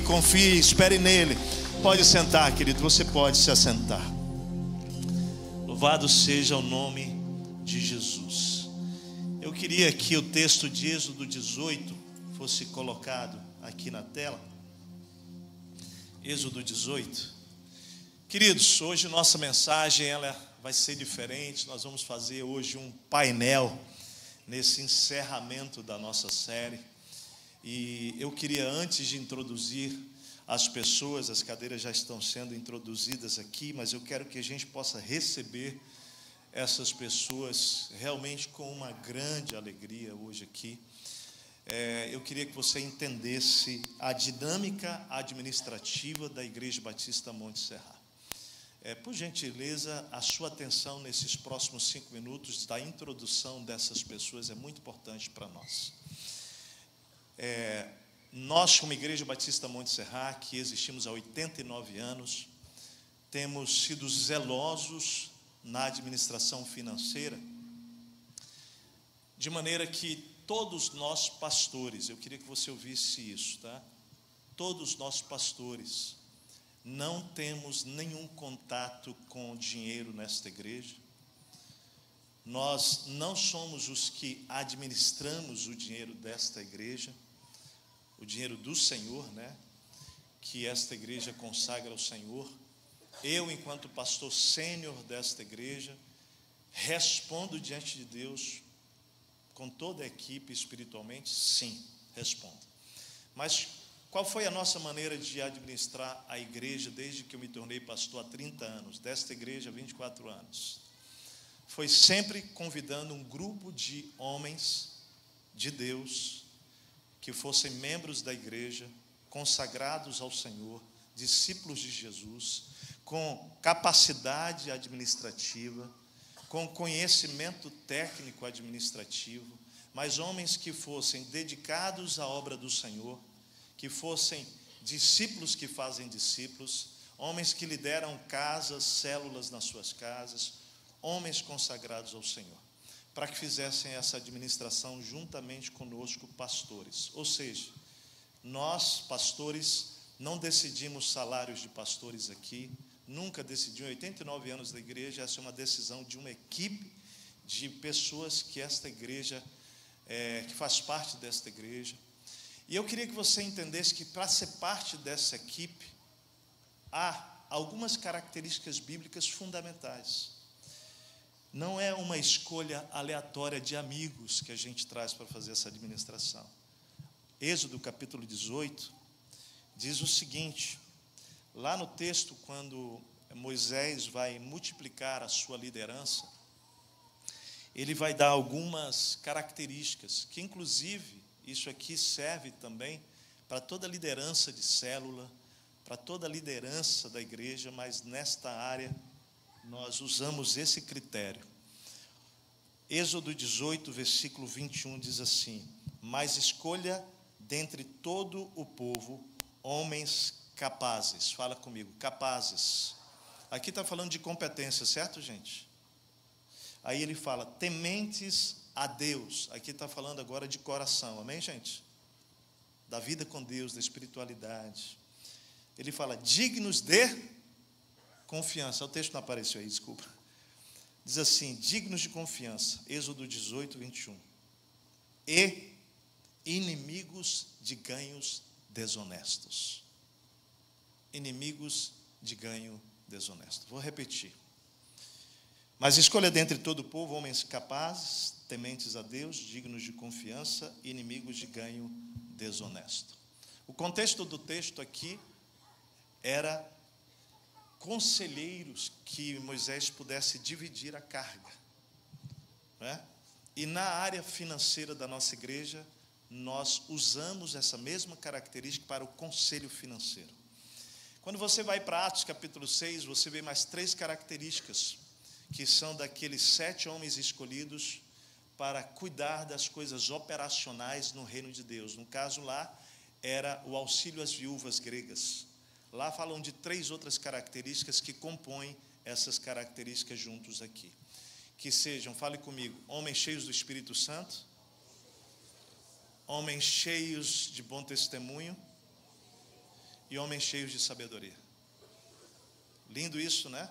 confie, espere nele. Pode sentar, querido, você pode se assentar. Louvado seja o nome de Jesus. Eu queria que o texto de Êxodo 18 fosse colocado aqui na tela. Êxodo 18. Queridos, hoje nossa mensagem ela vai ser diferente. Nós vamos fazer hoje um painel nesse encerramento da nossa série. E eu queria, antes de introduzir as pessoas, as cadeiras já estão sendo introduzidas aqui, mas eu quero que a gente possa receber essas pessoas realmente com uma grande alegria hoje aqui. Eu queria que você entendesse a dinâmica administrativa da Igreja Batista Monte Serra. Por gentileza, a sua atenção nesses próximos 5 minutos da introdução dessas pessoas é muito importante para nós. Nós, como Igreja Batista Monte Serra, que existimos há 89 anos, temos sido zelosos na administração financeira, de maneira que todos nós pastores, eu queria que você ouvisse isso, tá? Todos nós pastores não temos nenhum contato com dinheiro nesta igreja. Nós não somos os que administramos o dinheiro desta igreja, o dinheiro do Senhor, né? Que esta igreja consagra ao Senhor. Eu, enquanto pastor sênior desta igreja, respondo diante de Deus com toda a equipe espiritualmente? Sim, respondo. Mas qual foi a nossa maneira de administrar a igreja desde que eu me tornei pastor há 30 anos, desta igreja há 24 anos? Foi sempre convidando um grupo de homens de Deus que fossem membros da igreja, consagrados ao Senhor, discípulos de Jesus, com capacidade administrativa, com conhecimento técnico administrativo, mas homens que fossem dedicados à obra do Senhor, que fossem discípulos que fazem discípulos, homens que lideram casas, células nas suas casas, homens consagrados ao Senhor, para que fizessem essa administração juntamente conosco, pastores. Ou seja, nós, pastores, não decidimos salários de pastores aqui, nunca decidi, em 89 anos da igreja, essa é uma decisão de uma equipe de pessoas que esta igreja, que faz parte desta igreja. E eu queria que você entendesse que para ser parte dessa equipe, há algumas características bíblicas fundamentais. Não é uma escolha aleatória de amigos que a gente traz para fazer essa administração. Êxodo capítulo 18 diz o seguinte, lá no texto, quando Moisés vai multiplicar a sua liderança, ele vai dar algumas características, que inclusive, isso aqui serve também para toda liderança de célula, para toda liderança da igreja, mas nesta área nós usamos esse critério. Êxodo 18, versículo 21 diz assim: mas escolha dentre todo o povo homens capazes. Fala comigo, capazes. Aqui está falando de competência, certo, gente? Aí ele fala, tementes a Deus. Aqui está falando agora de coração, amém, gente? Da vida com Deus, da espiritualidade. Ele fala, dignos de confiança. O texto não apareceu aí, desculpa. Diz assim, dignos de confiança. Êxodo 18, 21. E inimigos de ganhos desonestos. Inimigos de ganho desonesto. Vou repetir. Mas escolha dentre todo o povo homens capazes, tementes a Deus, dignos de confiança, inimigos de ganho desonesto. O contexto do texto aqui era conselheiros que Moisés pudesse dividir a carga, né? E na área financeira da nossa igreja, nós usamos essa mesma característica para o conselho financeiro. Quando você vai para Atos capítulo 6, você vê mais 3 características, que são daqueles 7 homens escolhidos para cuidar das coisas operacionais no reino de Deus. No caso lá, era o auxílio às viúvas gregas. Lá falam de 3 outras características que compõem essas características juntos aqui. Que sejam, fale comigo, homens cheios do Espírito Santo, homens cheios de bom testemunho e homens cheios de sabedoria. Lindo isso, né?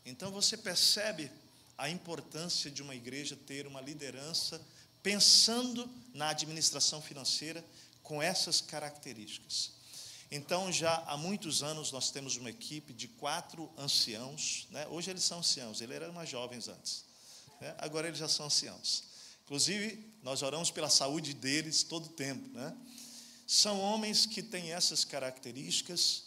Então você percebe a importância de uma igreja ter uma liderança pensando na administração financeira com essas características. Então, já há muitos anos, nós temos uma equipe de 4 anciãos, né? Hoje eles são anciãos, eles eram mais jovens antes, né? Agora eles já são anciãos. Inclusive, nós oramos pela saúde deles todo o tempo, né? São homens que têm essas características,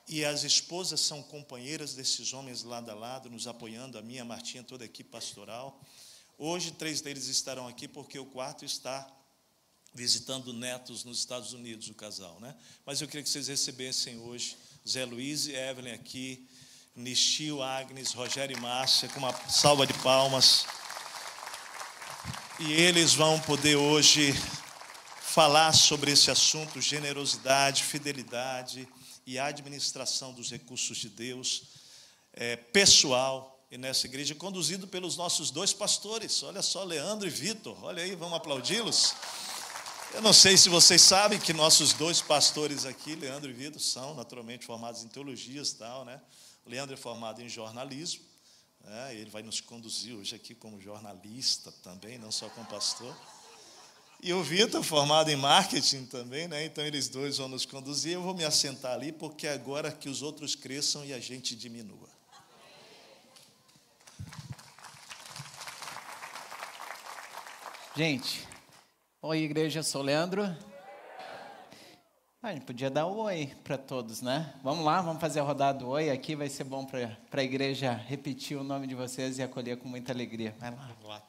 e as esposas são companheiras desses homens lado a lado, nos apoiando, a minha, a Martinha, toda a equipe pastoral. Hoje, 3 deles estarão aqui, porque o 4º está visitando netos nos Estados Unidos, o casal, né? Mas eu queria que vocês recebessem hoje Zé Luiz e Evelyn aqui, Nishio, Agnes, Rogério e Márcia, com uma salva de palmas. E eles vão poder hoje falar sobre esse assunto, generosidade, fidelidade e administração dos recursos de Deus, pessoal, e nessa igreja, conduzido pelos nossos 2 pastores. Olha só, Leandro e Vitor, olha aí, vamos aplaudi-los. Eu não sei se vocês sabem que nossos 2 pastores aqui, Leandro e Vitor, são naturalmente formados em teologias e tal, né? O Leandro é formado em jornalismo, né? Ele vai nos conduzir hoje aqui como jornalista também, não só como pastor. E o Vitor, formado em marketing também, né? Então eles 2 vão nos conduzir. Eu vou me assentar ali, porque agora que os outros cresçam e a gente diminua. Gente, oi igreja, eu sou o Leandro. A gente podia dar um oi para todos, né? Vamos lá, vamos fazer a rodada do oi aqui, vai ser bom para a igreja repetir o nome de vocês e acolher com muita alegria. Vai lá. Vamos lá.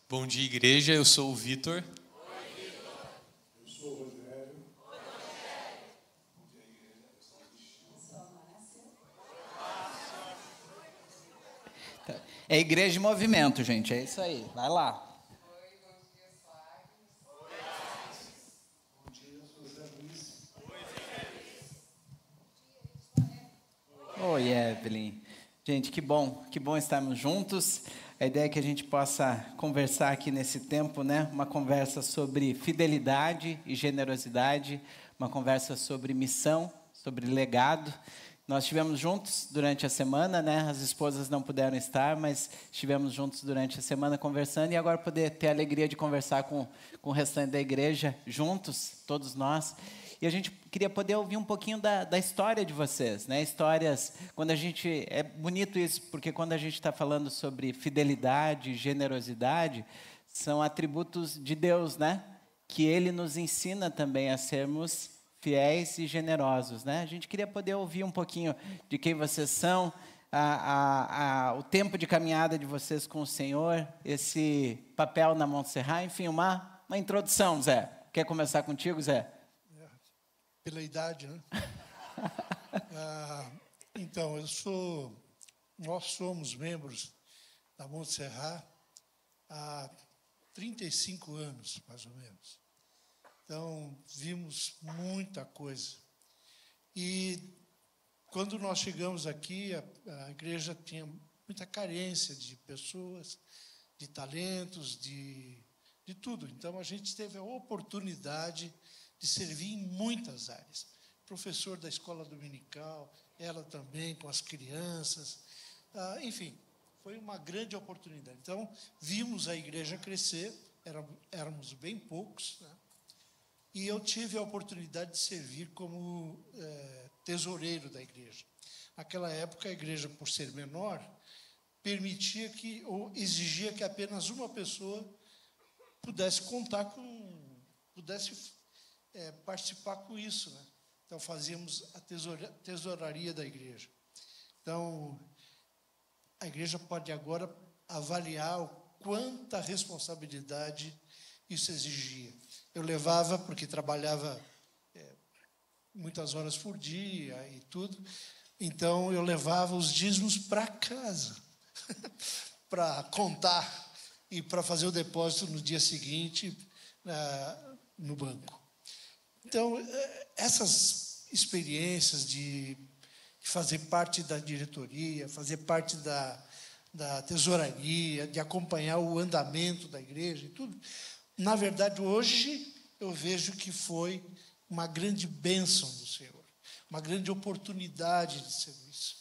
Bom dia, igreja, eu sou o Vitor. Oi, Vitor. Eu sou o Rogério. Oi, Rogério. Bom dia, igreja, eu sou o Nishio. Eu sou a Márcia. É igreja de movimento, gente, é isso aí, vai lá. Oi, Evelyn. Gente, que bom estarmos juntos. A ideia é que a gente possa conversar aqui nesse tempo, né? Uma conversa sobre fidelidade e generosidade, uma conversa sobre missão, sobre legado. Nós estivemos juntos durante a semana, né? As esposas não puderam estar, mas estivemos juntos durante a semana conversando, e agora poder ter a alegria de conversar com o restante da igreja, juntos, todos nós. E a gente queria poder ouvir um pouquinho da história de vocês, né? Histórias, quando a gente... É bonito isso, porque quando a gente está falando sobre fidelidade, generosidade, são atributos de Deus, né? Que Ele nos ensina também a sermos fiéis e generosos, né? A gente queria poder ouvir um pouquinho de quem vocês são, o tempo de caminhada de vocês com o Senhor, esse papel na Montserrat, enfim, uma introdução, Zé. Quer começar contigo, Zé? Pela idade, né? Então, nós somos membros da Montserrat há 35 anos, mais ou menos. Então, vimos muita coisa. E quando nós chegamos aqui, a igreja tinha muita carência de pessoas, de talentos, de tudo. Então, a gente teve a oportunidade de servir em muitas áreas. Professor da escola dominical, ela também com as crianças. Enfim, foi uma grande oportunidade. Então, vimos a igreja crescer, éramos bem poucos, né? E eu tive a oportunidade de servir como tesoureiro da igreja. Naquela época, a igreja, por ser menor, permitia ou exigia que apenas uma pessoa pudesse participar com isso, né? Então, fazíamos a tesouraria da igreja. Então, a igreja pode agora avaliar quanta responsabilidade isso exigia. Eu levava, porque trabalhava muitas horas por dia e tudo, então eu levava os dízimos para casa, para contar e para fazer o depósito no dia seguinte no banco. Então, essas experiências de fazer parte da diretoria, fazer parte da tesouraria, de acompanhar o andamento da igreja e tudo, na verdade, hoje eu vejo que foi uma grande bênção do Senhor. uma grande oportunidade de serviço.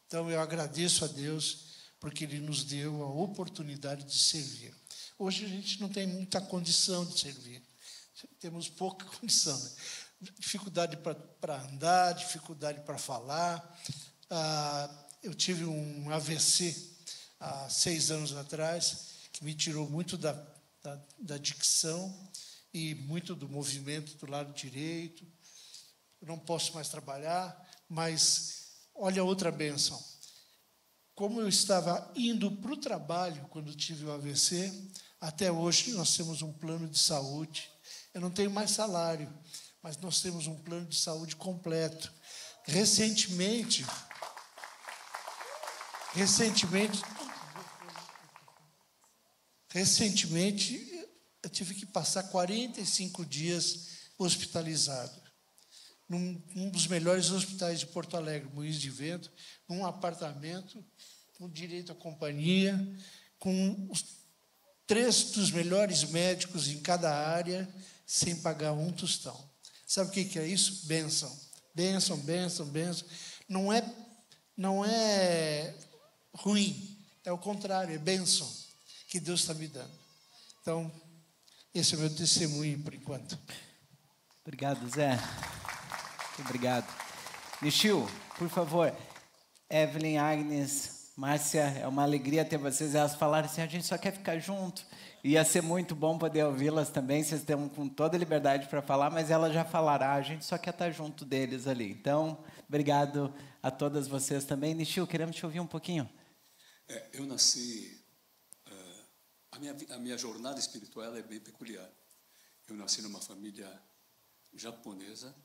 Então, eu agradeço a Deus, porque Ele nos deu a oportunidade de servir. Hoje, a gente não tem muita condição de servir. Temos pouca condição, né? Dificuldade para andar, dificuldade para falar. Eu tive um AVC há 6 anos atrás, que me tirou muito da dicção e muito do movimento do lado direito. Eu não posso mais trabalhar, mas olha outra bênção. Como eu estava indo para o trabalho quando tive o AVC, até hoje nós temos um plano de saúde. Eu não tenho mais salário, mas nós temos um plano de saúde completo. Recentemente, eu tive que passar 45 dias hospitalizado, num dos melhores hospitais de Porto Alegre, Moinhos de Vento, num apartamento, com direito à companhia, com os 3 dos melhores médicos em cada área, sem pagar um tostão. Sabe o que é isso? Bênção. Bênção, bênção, bênção. Não é ruim, é o contrário, é bênção que Deus está me dando. Então, esse é o meu testemunho por enquanto. Obrigado, Zé. Muito obrigado. Michil, por favor. Evelyn, Agnes, Márcia, é uma alegria ter vocês. Elas falaram assim, a gente só quer ficar junto. Ia ser muito bom poder ouvi-las também, vocês estão com toda a liberdade para falar, mas elas já falaram, a gente só quer estar junto deles ali. Então, obrigado a todas vocês também. Nishio, queremos te ouvir um pouquinho. Eu nasci... a minha jornada espiritual é bem peculiar. Eu nasci numa família japonesa.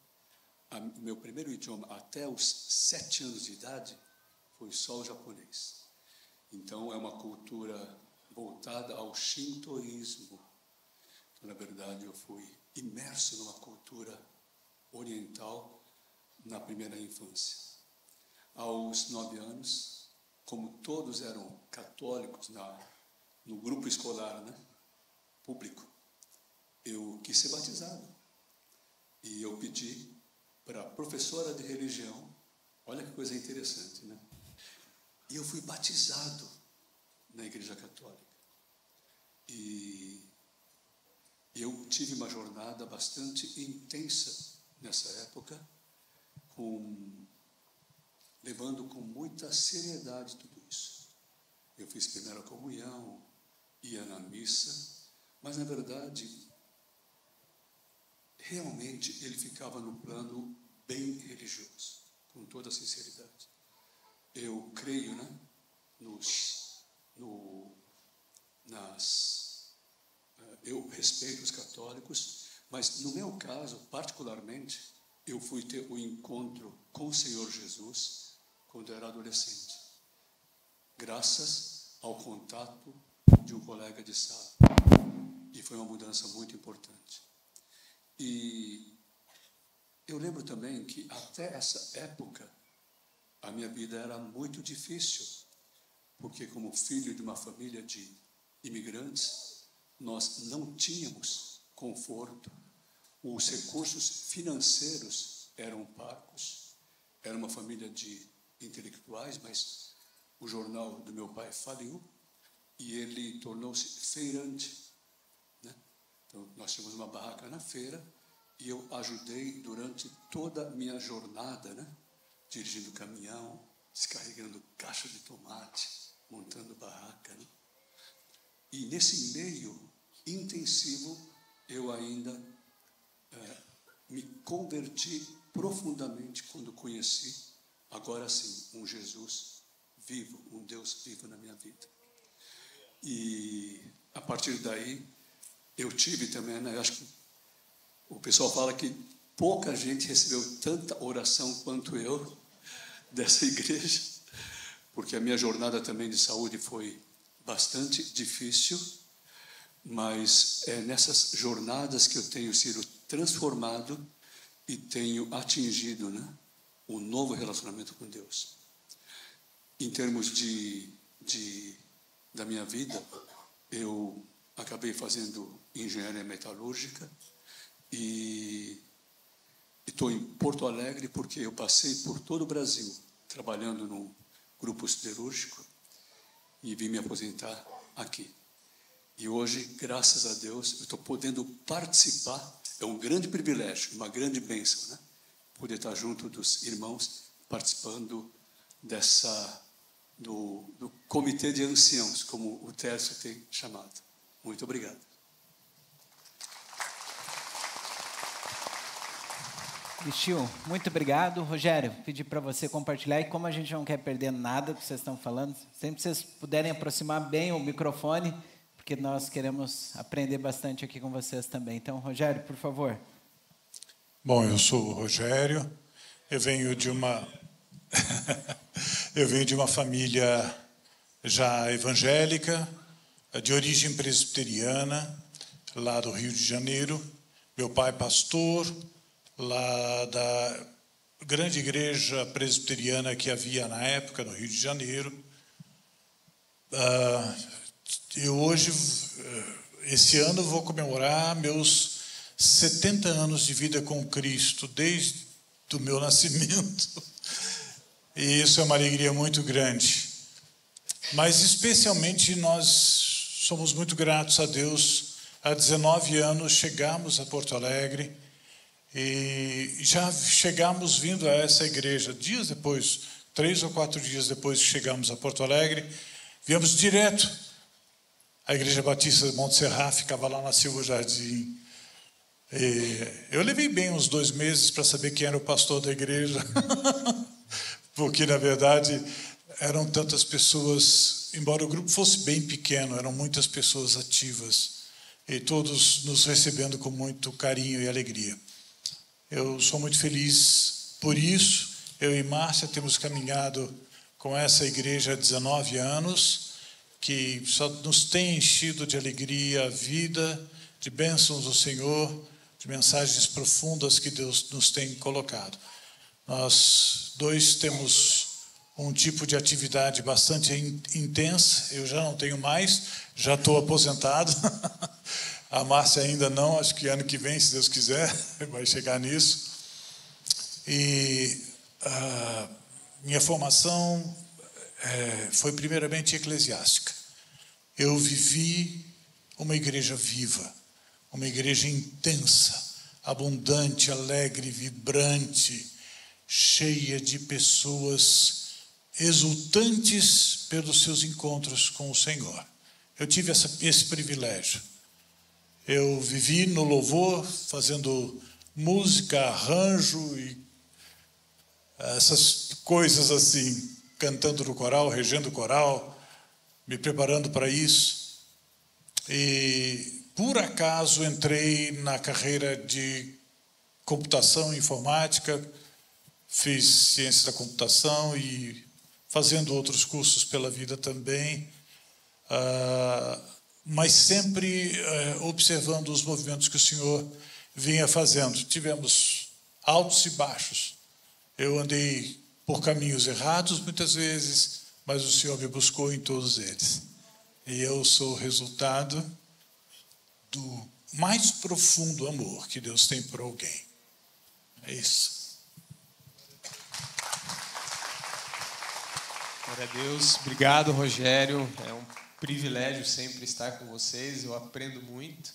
O meu primeiro idioma, até os 7 anos de idade, foi só o japonês. Então, é uma cultura voltada ao shintoísmo. Então, na verdade, eu fui imerso numa cultura oriental na primeira infância. Aos 9 anos, como todos eram católicos no grupo escolar, né, público, eu quis ser batizado. E eu pedi para a professora de religião, olha que coisa interessante, né? E eu fui batizado na Igreja Católica. E eu tive uma jornada bastante intensa nessa época, levando com muita seriedade tudo isso. Eu fiz primeira comunhão, ia na missa, mas, na verdade, realmente ele ficava no plano bem religioso, com toda a sinceridade. Eu creio, né, eu respeito os católicos, mas no meu caso, particularmente, eu fui ter o encontro com o Senhor Jesus quando eu era adolescente, graças ao contato de um colega de sala. E foi uma mudança muito importante. E eu lembro também que até essa época a minha vida era muito difícil, porque como filho de uma família de imigrantes, nós não tínhamos conforto, os recursos financeiros eram parcos, era uma família de intelectuais, mas o jornal do meu pai faliu e ele tornou-se feirante, né? Então, nós tínhamos uma barraca na feira e eu ajudei durante toda a minha jornada, né? Dirigindo caminhão, descarregando caixa de tomate, montando barraca, né? E nesse meio intensivo, eu ainda me converti profundamente quando conheci, agora sim, um Jesus vivo, um Deus vivo na minha vida. E a partir daí, eu tive também, né, acho que o pessoal fala que pouca gente recebeu tanta oração quanto eu dessa igreja, porque a minha jornada também de saúde foi bastante difícil, mas é nessas jornadas que eu tenho sido transformado e tenho atingido, né, um novo relacionamento com Deus. Em termos da minha vida, eu acabei fazendo engenharia metalúrgica e Estou em Porto Alegre porque eu passei por todo o Brasil trabalhando no grupo siderúrgico e vim me aposentar aqui. E hoje, graças a Deus, eu estou podendo participar. É um grande privilégio, uma grande bênção, né? Poder estar junto dos irmãos, participando do comitê de anciãos, como o Tércio tem chamado. Muito obrigado. Michio, muito obrigado. Rogério, pedi para você compartilhar, e como a gente não quer perder nada do que vocês estão falando, sempre que vocês puderem aproximar bem o microfone, porque nós queremos aprender bastante aqui com vocês também. Então, Rogério, por favor. Bom, eu sou o Rogério, eu venho de uma família já evangélica, de origem presbiteriana, lá do Rio de Janeiro. Meu pai pastor, lá da grande igreja presbiteriana que havia na época, no Rio de Janeiro. Eu hoje, esse ano, vou comemorar meus 70 anos de vida com Cristo, desde o meu nascimento. E isso é uma alegria muito grande. Mas, especialmente, nós somos muito gratos a Deus. Há 19 anos chegamos a Porto Alegre e já chegamos vindo a essa igreja. Dias depois, 3 ou 4 dias depois que chegamos a Porto Alegre, viemos direto. A Igreja Batista de Montserrat ficava lá na Silva Jardim. Eu levei bem uns 2 meses para saber quem era o pastor da igreja, porque, na verdade, eram tantas pessoas, embora o grupo fosse bem pequeno, eram muitas pessoas ativas, e todos nos recebendo com muito carinho e alegria. Eu sou muito feliz por isso. Eu e Márcia temos caminhado com essa igreja há 19 anos, que só nos tem enchido de alegria a vida, de bênçãos do Senhor, de mensagens profundas que Deus nos tem colocado. Nós dois temos um tipo de atividade bastante intensa. Eu já não tenho mais, já estou aposentado. A Márcia ainda não, acho que ano que vem, se Deus quiser, vai chegar nisso. E a minha formação foi primeiramente eclesiástica. Eu vivi uma igreja viva, uma igreja intensa, abundante, alegre, vibrante, cheia de pessoas exultantes pelos seus encontros com o Senhor. Eu tive esse privilégio. Eu vivi no louvor, fazendo música, arranjo e essas coisas assim, cantando no coral, regendo o coral, me preparando para isso. E, por acaso, entrei na carreira de computação e informática, fiz ciência da computação e fazendo outros cursos pela vida também, mas sempre observando os movimentos que o Senhor vinha fazendo. Tivemos altos e baixos. Eu andei por caminhos errados muitas vezes, mas o Senhor me buscou em todos eles. E eu sou o resultado do mais profundo amor que Deus tem por alguém. É isso. Glória a Deus. Obrigado, Rogério. É um privilégio sempre estar com vocês. Eu aprendo muito.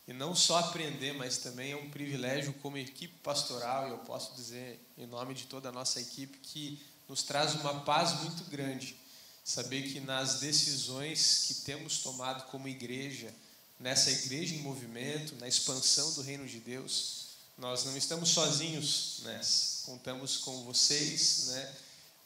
E não só aprender, mas também é um privilégio como equipe pastoral, e eu posso dizer em nome de toda a nossa equipe, que nos traz uma paz muito grande. Saber que nas decisões que temos tomado como igreja, nessa igreja em movimento, na expansão do reino de Deus, nós não estamos sozinhos nessa. Contamos com vocês, né,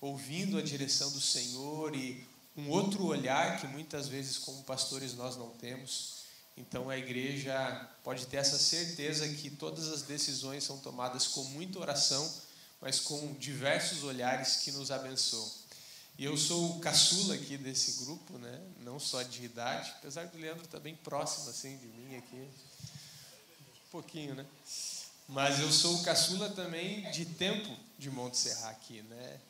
ouvindo a direção do Senhor e um outro olhar que muitas vezes como pastores nós não temos. Então a igreja pode ter essa certeza que todas as decisões são tomadas com muita oração, mas com diversos olhares que nos abençoam. E eu sou o caçula aqui desse grupo, né? Não só de idade, apesar do Leandro estar bem próximo assim, de mim aqui, um pouquinho, né? Mas eu sou o caçula também de tempo de Montserrat aqui, né?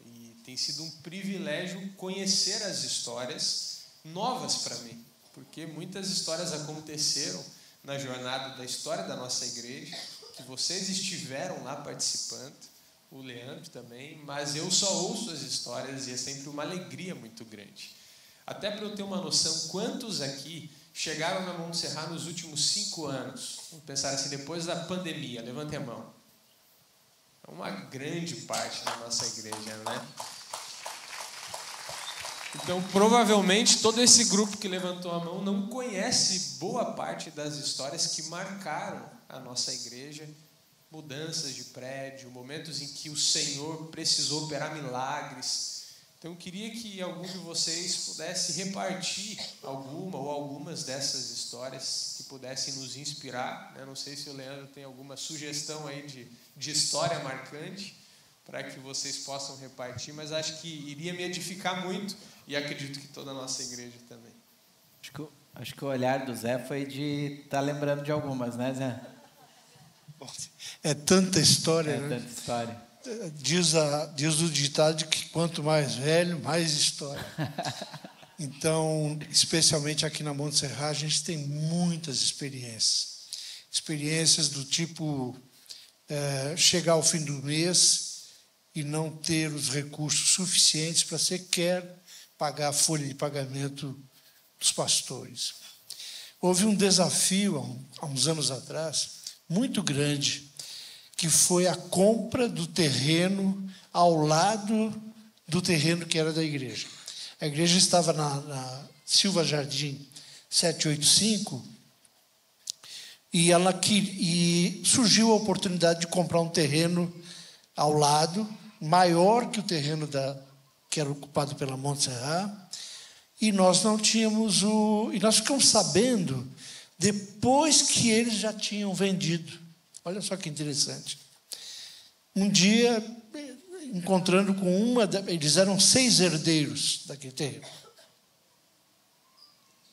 E tem sido um privilégio conhecer as histórias novas para mim, porque muitas histórias aconteceram na jornada da história da nossa igreja, que que vocês estiveram lá participando, o Leandro também, mas eu só ouço as histórias e é sempre uma alegria muito grande. Até para eu ter uma noção, quantos aqui chegaram na Monte Serra nos últimos 5 anos? Vamos pensar assim, depois da pandemia, levantem a mão. É uma grande parte da nossa igreja, né? Então, provavelmente, todo esse grupo que levantou a mão não conhece boa parte das histórias que marcaram a nossa igreja, mudanças de prédio, momentos em que o Senhor precisou operar milagres. Então, eu queria que algum de vocês pudesse repartir alguma ou algumas dessas histórias que pudessem nos inspirar, né? Não sei se o Leandro tem alguma sugestão aí de história marcante para que vocês possam repartir, mas acho que iria me edificar muito e acredito que toda a nossa igreja também. Acho que o olhar do Zé foi de estar lembrando de algumas, né, Zé? É tanta história, né? Tanta história. Diz o ditado que quanto mais velho, mais história. Então, especialmente aqui na Monte Serra, a gente tem muitas experiências. Experiências do tipo chegar ao fim do mês e não ter os recursos suficientes para sequer pagar a folha de pagamento dos pastores. Houve um desafio, há uns anos atrás, muito grande, que foi a compra do terreno ao lado do terreno que era da igreja. A igreja estava na Silva Jardim 785 e surgiu a oportunidade de comprar um terreno ao lado, maior que o terreno que era ocupado pela Monte Serra, e nós não tínhamos e nós ficamos sabendo depois que eles já tinham vendido. Olha só que interessante. Um dia, encontrando com eles eram 6 herdeiros daquele terreno.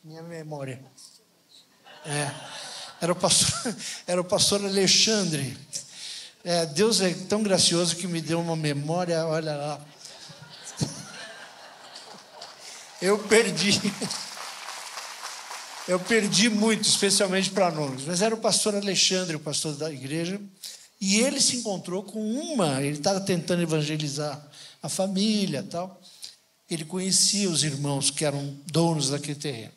Minha memória. Era o pastor Alexandre. Deus é tão gracioso que me deu uma memória, olha lá. Eu perdi muito, especialmente para nomes, mas era o pastor Alexandre, o pastor da igreja, e ele se encontrou com ele estava tentando evangelizar a família, tal. Ele conhecia os irmãos que eram donos daquele terreno.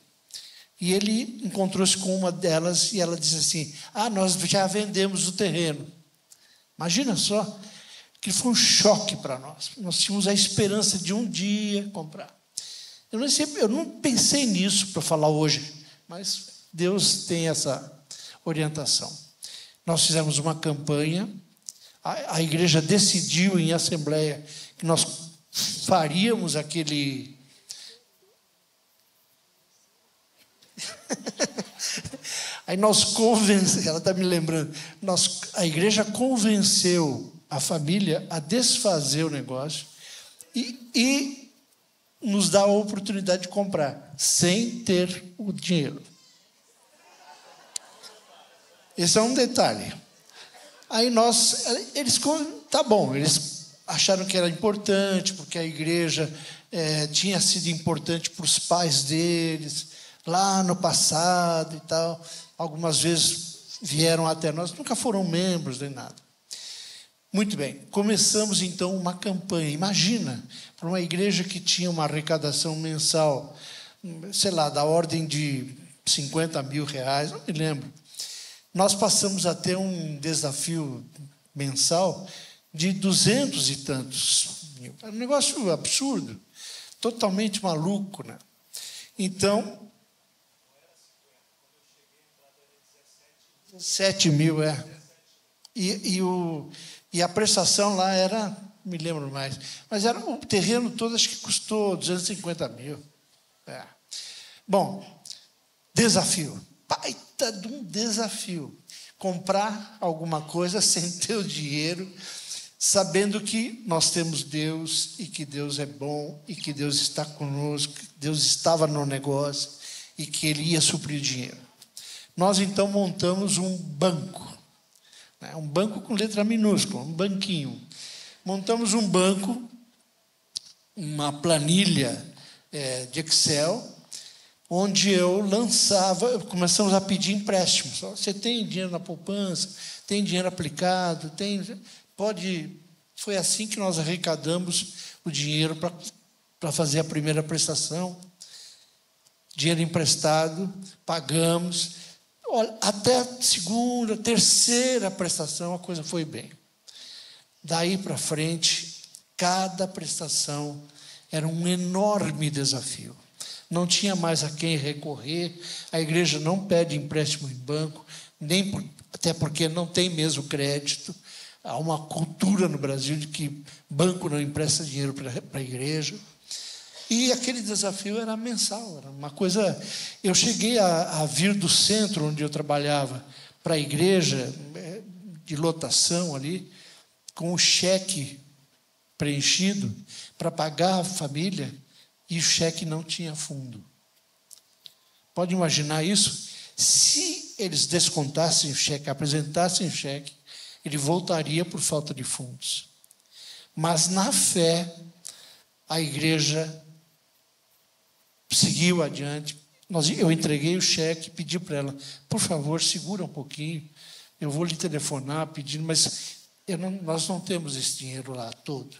E ele encontrou-se com uma delas e ela disse assim: nós já vendemos o terreno. Imagina só, que foi um choque para nós. Nós tínhamos a esperança de um dia comprar. Eu não pensei nisso para falar hoje, mas Deus tem essa orientação. Nós fizemos uma campanha, a igreja decidiu em assembleia que nós faríamos aquele... Aí nós convencemos, ela está me lembrando, a igreja convenceu a família a desfazer o negócio e nos dá a oportunidade de comprar, sem ter o dinheiro. Esse é um detalhe. Aí eles acharam que era importante, porque a igreja tinha sido importante para os pais deles, lá no passado e tal. Algumas vezes vieram até nós, nunca foram membros nem nada. Muito bem, começamos então uma campanha. Imagina, para uma igreja que tinha uma arrecadação mensal, sei lá, da ordem de 50 mil reais, não me lembro. Nós passamos a ter um desafio mensal de 200 e tantos mil. É um negócio absurdo, totalmente maluco, né? Então, 7 mil, E a prestação lá era, não me lembro mais, mas era o terreno todo, acho que custou 250 mil. Bom, desafio. Baita de um desafio. Comprar alguma coisa sem ter o dinheiro, sabendo que nós temos Deus e que Deus é bom e que Deus está conosco, que Deus estava no negócio e que Ele ia suprir dinheiro. Nós, então, montamos um banco. Um banco com letra minúscula, um banquinho. Montamos um banco, uma planilha de Excel, onde eu lançava, começamos a pedir empréstimos. Você tem dinheiro na poupança, tem dinheiro aplicado, foi assim que nós arrecadamos o dinheiro para fazer a primeira prestação. Dinheiro emprestado, pagamos. Olha, até a segunda, terceira prestação, a coisa foi bem. Daí para frente, cada prestação era um enorme desafio. Não tinha mais a quem recorrer, a igreja não pede empréstimo em banco, até porque não tem mesmo crédito. Há uma cultura no Brasil de que banco não empresta dinheiro para a igreja. E aquele desafio era mensal, era uma coisa... Eu cheguei a vir do centro onde eu trabalhava para a igreja, de lotação ali, com o cheque preenchido para pagar a família, e o cheque não tinha fundo. Pode imaginar isso? Se eles descontassem o cheque, apresentassem o cheque, ele voltaria por falta de fundos. Mas, na fé, a igreja seguiu adiante. Eu entreguei o cheque, pedi para ela, por favor, segura um pouquinho, eu vou lhe telefonar pedindo, mas nós não temos esse dinheiro lá todo.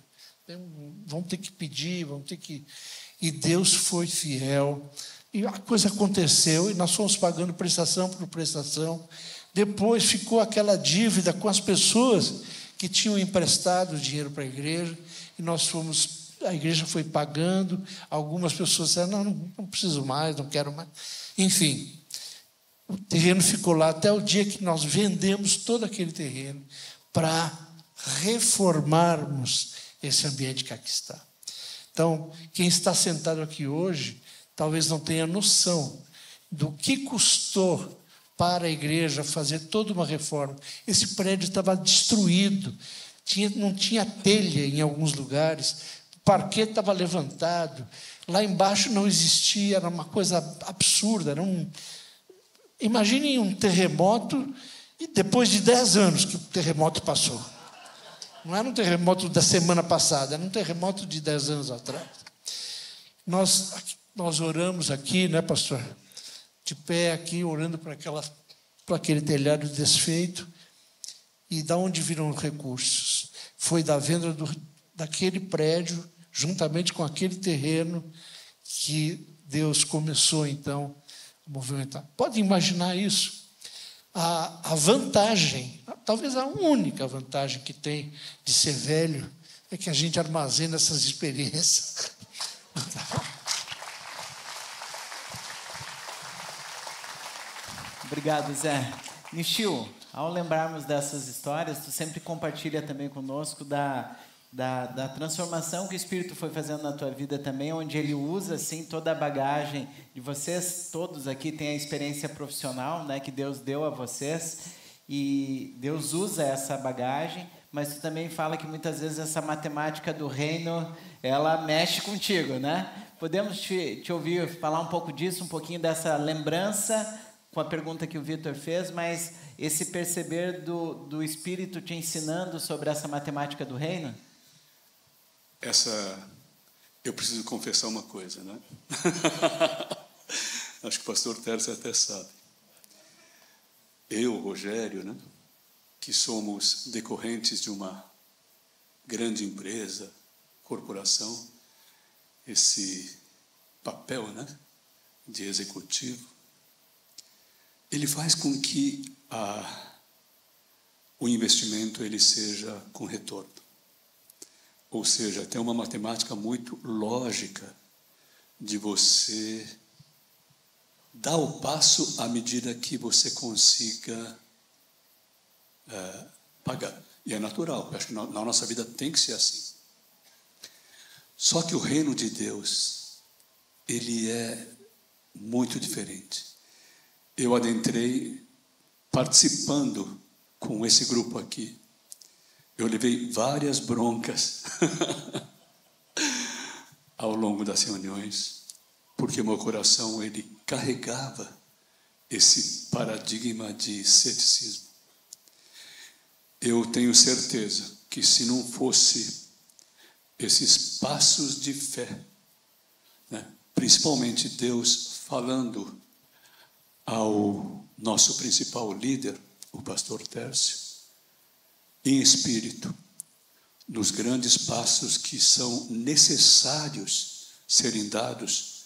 Vamos ter que pedir, E Deus foi fiel, e a coisa aconteceu, e nós fomos pagando prestação por prestação. Depois ficou aquela dívida com as pessoas que tinham emprestado dinheiro para a igreja, e a igreja foi pagando. Algumas pessoas disseram, não preciso mais, não quero mais. Enfim, o terreno ficou lá até o dia que nós vendemos todo aquele terreno para reformarmos esse ambiente que aqui está. Então, quem está sentado aqui hoje, talvez não tenha noção do que custou para a igreja fazer toda uma reforma. Esse prédio estava destruído, não tinha telha em alguns lugares, o parquet estava levantado, lá embaixo não existia, era uma coisa absurda. Imaginem um terremoto, e depois de 10 anos que o terremoto passou. Não era um terremoto da semana passada, era um terremoto de 10 anos atrás. Nós oramos aqui, né, pastor? De pé aqui, orando para aquele telhado desfeito. E da onde viram os recursos? Foi da venda daquele prédio, juntamente com aquele terreno, que Deus começou, então, a movimentar. Pode imaginar isso? A vantagem, talvez a única vantagem que tem de ser velho, é que a gente armazena essas experiências. Obrigado, Zé. Nishio, ao lembrarmos dessas histórias, tu sempre compartilha também conosco da transformação que o Espírito foi fazendo na tua vida também, onde ele usa, assim, toda a bagagem de vocês. Todos aqui têm a experiência profissional, né, que Deus deu a vocês, e Deus usa essa bagagem, mas tu também fala que muitas vezes essa matemática do reino, ela mexe contigo, né? Podemos te ouvir falar um pouco disso, um pouquinho dessa lembrança, com a pergunta que o Vitor fez, mas esse perceber do Espírito te ensinando sobre essa matemática do reino? Eu preciso confessar uma coisa, né? Acho que o pastor Tércio até sabe. Eu, Rogério, né, que somos decorrentes de uma grande empresa, corporação, esse papel, né, de executivo, ele faz com que o investimento ele seja com retorno. Ou seja, tem uma matemática muito lógica de você dar o passo à medida que você consiga pagar. E é natural, eu acho que na nossa vida tem que ser assim. Só que o reino de Deus, ele é muito diferente. Eu adentrei participando com esse grupo aqui. Eu levei várias broncas ao longo das reuniões, porque meu coração ele carregava esse paradigma de ceticismo. Eu tenho certeza que se não fosse esses passos de fé, né, principalmente Deus falando ao nosso principal líder, o pastor Tércio, em espírito, nos grandes passos que são necessários serem dados,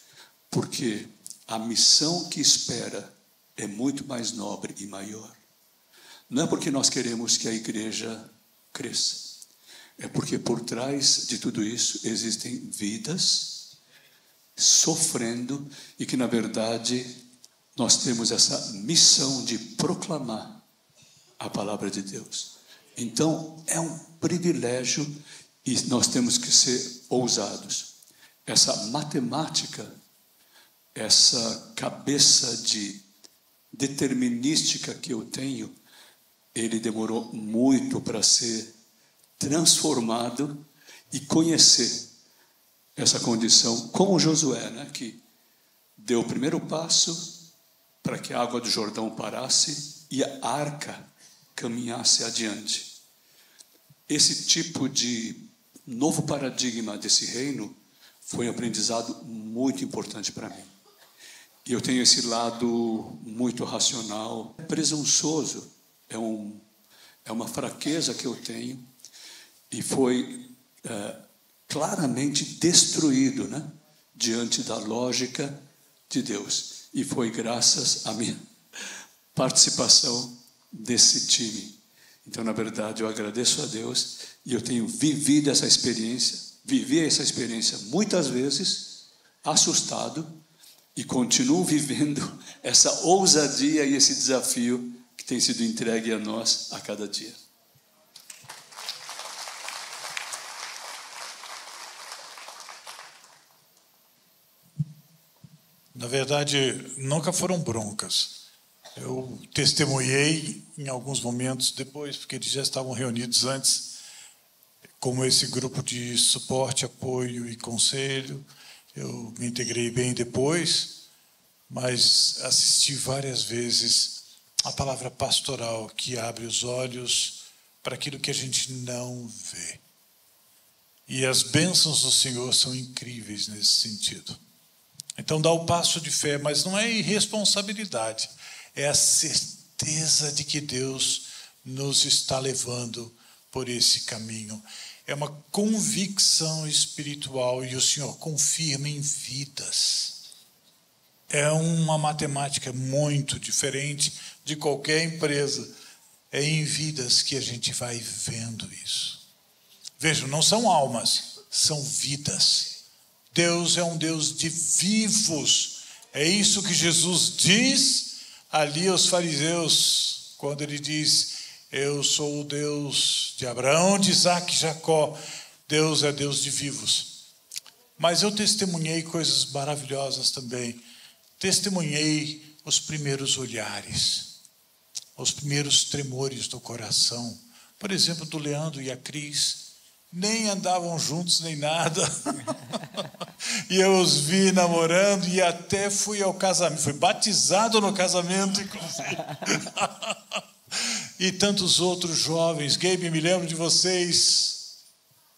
porque a missão que espera é muito mais nobre e maior. Não é porque nós queremos que a igreja cresça, é porque por trás de tudo isso existem vidas sofrendo e que, na verdade, nós temos essa missão de proclamar a palavra de Deus. Então, é um privilégio e nós temos que ser ousados. Essa matemática, essa cabeça determinística que eu tenho, ele demorou muito para ser transformado e conhecer essa condição, como Josué, né, que deu o primeiro passo para que a água do Jordão parasse e a arca caminhasse adiante. Esse tipo de novo paradigma desse reino foi um aprendizado muito importante para mim. E eu tenho esse lado muito racional, presunçoso, é uma fraqueza que eu tenho, e foi claramente destruído, né, diante da lógica de Deus. E foi graças à minha participação desse time. Então, na verdade, eu agradeço a Deus e eu tenho vivi essa experiência muitas vezes, assustado, e continuo vivendo essa ousadia e esse desafio que tem sido entregue a nós a cada dia. Na verdade, nunca foram broncas. Eu testemunhei em alguns momentos depois, porque eles já estavam reunidos antes, como esse grupo de suporte, apoio e conselho. Eu me integrei bem depois, mas assisti várias vezes a palavra pastoral que abre os olhos para aquilo que a gente não vê. E as bênçãos do Senhor são incríveis nesse sentido. Então dá o passo de fé, mas não é irresponsabilidade, é a certeza de que Deus nos está levando por esse caminho. É uma convicção espiritual e o Senhor confirma em vidas. É uma matemática muito diferente de qualquer empresa. É em vidas que a gente vai vendo isso. Vejam, não são almas, são vidas. Deus é um Deus de vivos. É isso que Jesus diz ali aos fariseus, quando ele diz: eu sou o Deus de Abraão, de Isaac e Jacó. Deus é Deus de vivos. Mas eu testemunhei coisas maravilhosas também. Testemunhei os primeiros olhares, os primeiros tremores do coração. Por exemplo, do Leandro e a Cris. Nem andavam juntos, nem nada. E eu os vi namorando e até fui ao casamento. Fui batizado no casamento, inclusive. E tantos outros jovens. Gabe, me lembro de vocês,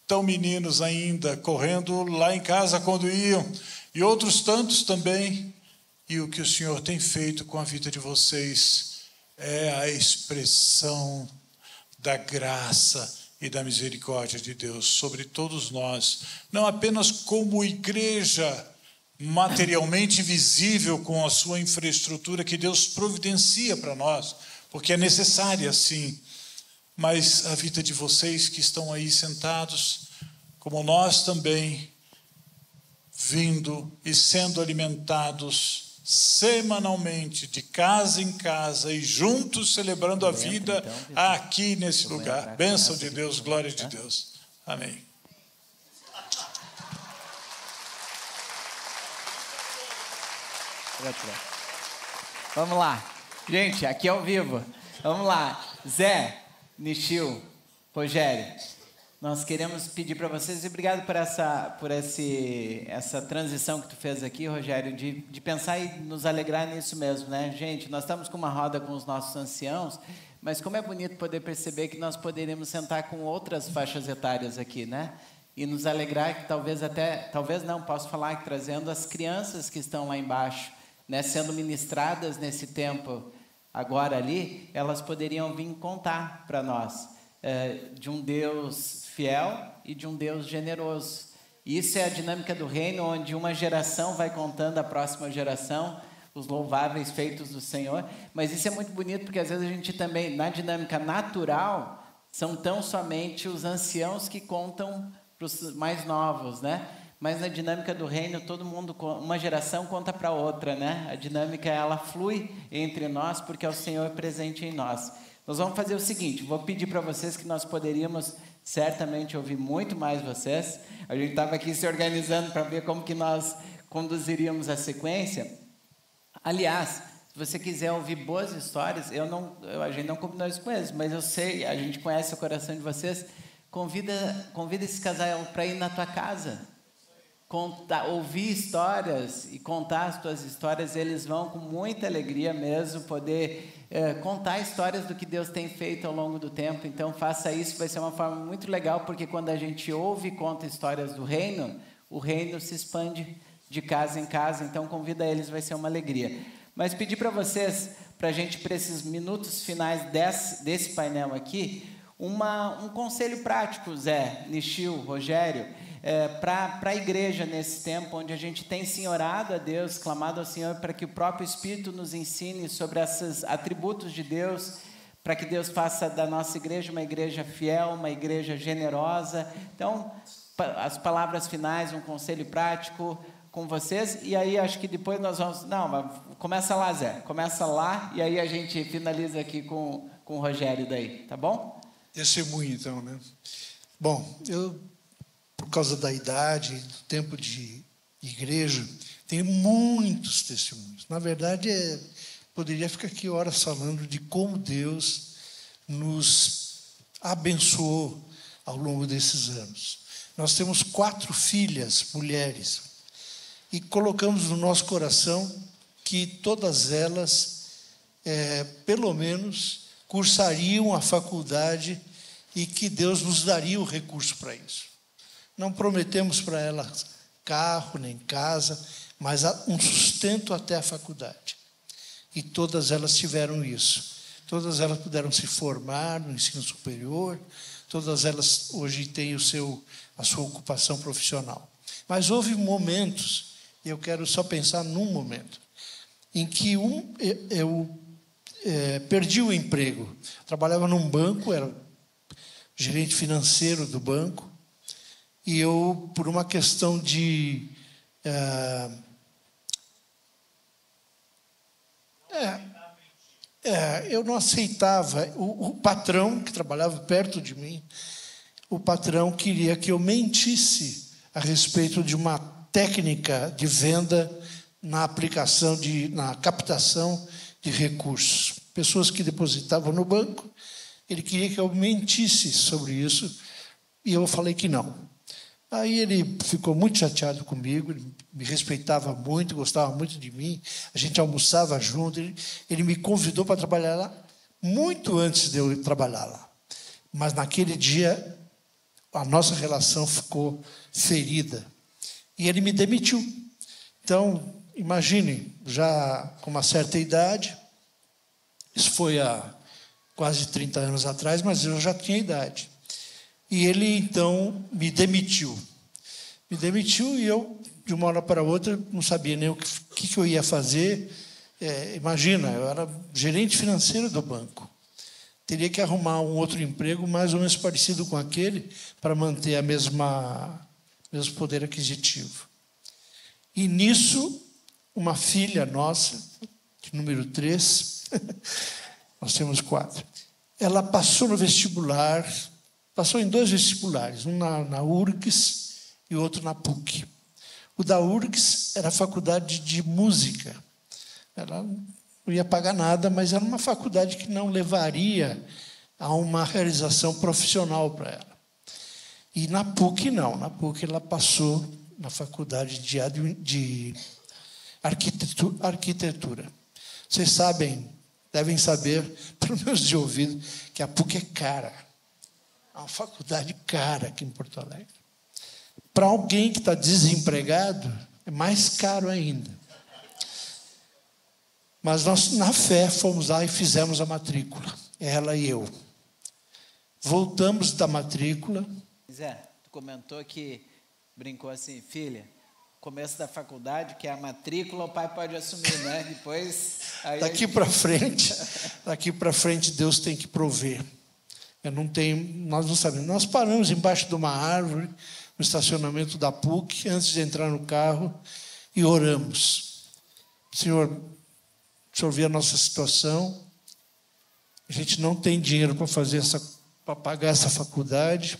tão meninos ainda, correndo lá em casa quando iam. E outros tantos também. E o que o Senhor tem feito com a vida de vocês é a expressão da graça e da misericórdia de Deus sobre todos nós, não apenas como igreja materialmente visível com a sua infraestrutura que Deus providencia para nós, porque é necessária sim, mas a vida de vocês que estão aí sentados, como nós também, vindo e sendo alimentados semanalmente, de casa em casa e juntos celebrando a vida aqui nesse lugar. Bênção de Deus, glória de Deus. Amém. Vamos lá. Gente, aqui ao vivo. Vamos lá. Zé, Nishil, Rogério, nós queremos pedir para vocês, e obrigado por essa transição que tu fez aqui, Rogério, de pensar e nos alegrar nisso mesmo, né? Gente, nós estamos com uma roda com os nossos anciãos, mas como é bonito poder perceber que nós poderíamos sentar com outras faixas etárias aqui, né? e nos alegrar que talvez não, posso falar que trazendo as crianças que estão lá embaixo, né, sendo ministradas nesse tempo agora ali, elas poderiam vir contar para nós de um Deus fiel e de um Deus generoso. Isso é a dinâmica do reino, onde uma geração vai contando à próxima geração os louváveis feitos do Senhor. Mas isso é muito bonito, porque às vezes a gente também, na dinâmica natural, são tão somente os anciãos que contam para os mais novos, né? Mas na dinâmica do reino, todo mundo, uma geração conta para outra, né? A dinâmica, ela flui entre nós, porque é o Senhor presente em nós. Nós vamos fazer o seguinte, vou pedir para vocês que nós poderíamos certamente ouvir muito mais vocês. A gente estava aqui se organizando para ver como que nós conduziríamos a sequência. Aliás, se você quiser ouvir boas histórias, a gente não combinou isso com eles, mas eu sei, a gente conhece o coração de vocês. Convida esse casal para ir na tua casa, ouvir histórias e contar as tuas histórias. Eles vão com muita alegria mesmo poder contar histórias do que Deus tem feito ao longo do tempo. Então faça isso, vai ser uma forma muito legal, porque quando a gente ouve e conta histórias do reino, o reino se expande de casa em casa. Então convida eles, vai ser uma alegria. Mas pedir para vocês, para a gente, para esses minutos finais desse painel aqui, um conselho prático, Zé, Nishio, Rogério, para a igreja nesse tempo, onde a gente tem orado a Deus, clamado ao Senhor para que o próprio Espírito nos ensine sobre esses atributos de Deus, para que Deus faça da nossa igreja uma igreja fiel, uma igreja generosa. Então, as palavras finais, um conselho prático com vocês, e aí acho que depois nós vamos... Não, mas começa lá, Zé, começa lá, e aí a gente finaliza aqui com o Rogério daí, tá bom? Testemunho, então, né? Bom, eu, por causa da idade, do tempo de igreja, tenho muitos testemunhos. Na verdade, poderia ficar aqui horas falando de como Deus nos abençoou ao longo desses anos. Nós temos 4 filhas, mulheres, e colocamos no nosso coração que todas elas, pelo menos, cursariam a faculdade e que Deus nos daria o recurso para isso. Não prometemos para elas carro nem casa, mas um sustento até a faculdade. E todas elas tiveram isso. Todas elas puderam se formar no ensino superior, todas elas hoje têm a sua ocupação profissional. Mas houve momentos, e eu quero só pensar num momento, em que eu perdi o emprego. Trabalhava num banco, era gerente financeiro do banco, e eu, por uma questão de... eu não aceitava. O patrão, que trabalhava perto de mim, o patrão queria que eu mentisse a respeito de uma técnica de venda na captação de recursos. Pessoas que depositavam no banco, ele queria que eu mentisse sobre isso, e eu falei que não. Aí ele ficou muito chateado comigo, ele me respeitava muito, gostava muito de mim, a gente almoçava junto, ele me convidou para trabalhar lá, muito antes de eu trabalhar lá. Mas naquele dia, a nossa relação ficou ferida, e ele me demitiu. Então, imagine, já com uma certa idade, isso foi há quase 30 anos atrás, mas eu já tinha idade. E ele, então, me demitiu. Me demitiu e eu, de uma hora para outra, não sabia nem o que eu ia fazer. Imagina, eu era gerente financeiro do banco. Teria que arrumar um outro emprego mais ou menos parecido com aquele para manter mesmo poder aquisitivo. E nisso, uma filha nossa, de número 3, nós temos 4, ela passou no vestibular, passou em 2 vestibulares, um na URGS e outro na PUC. O da URGS era a faculdade de música. Ela não ia pagar nada, mas era uma faculdade que não levaria a uma realização profissional para ela. E na PUC, não. Na PUC, ela passou na faculdade de arquitetura. Vocês devem saber, pelo menos de ouvido, que a PUC é cara. É uma faculdade cara aqui em Porto Alegre. para alguém que está desempregado, é mais caro ainda. Mas nós, na fé, fomos lá e fizemos a matrícula, ela e eu. Voltamos da matrícula. Zé, tu comentou que brincou assim, filha, começo da faculdade, que é a matrícula, o pai pode assumir, né? Depois... Daqui para frente, Deus tem que prover. Nós não sabemos. Nós paramos embaixo de uma árvore, no estacionamento da PUC, antes de entrar no carro, e oramos. Senhor, o Senhor vê a nossa situação, a gente não tem dinheiro para pagar essa faculdade,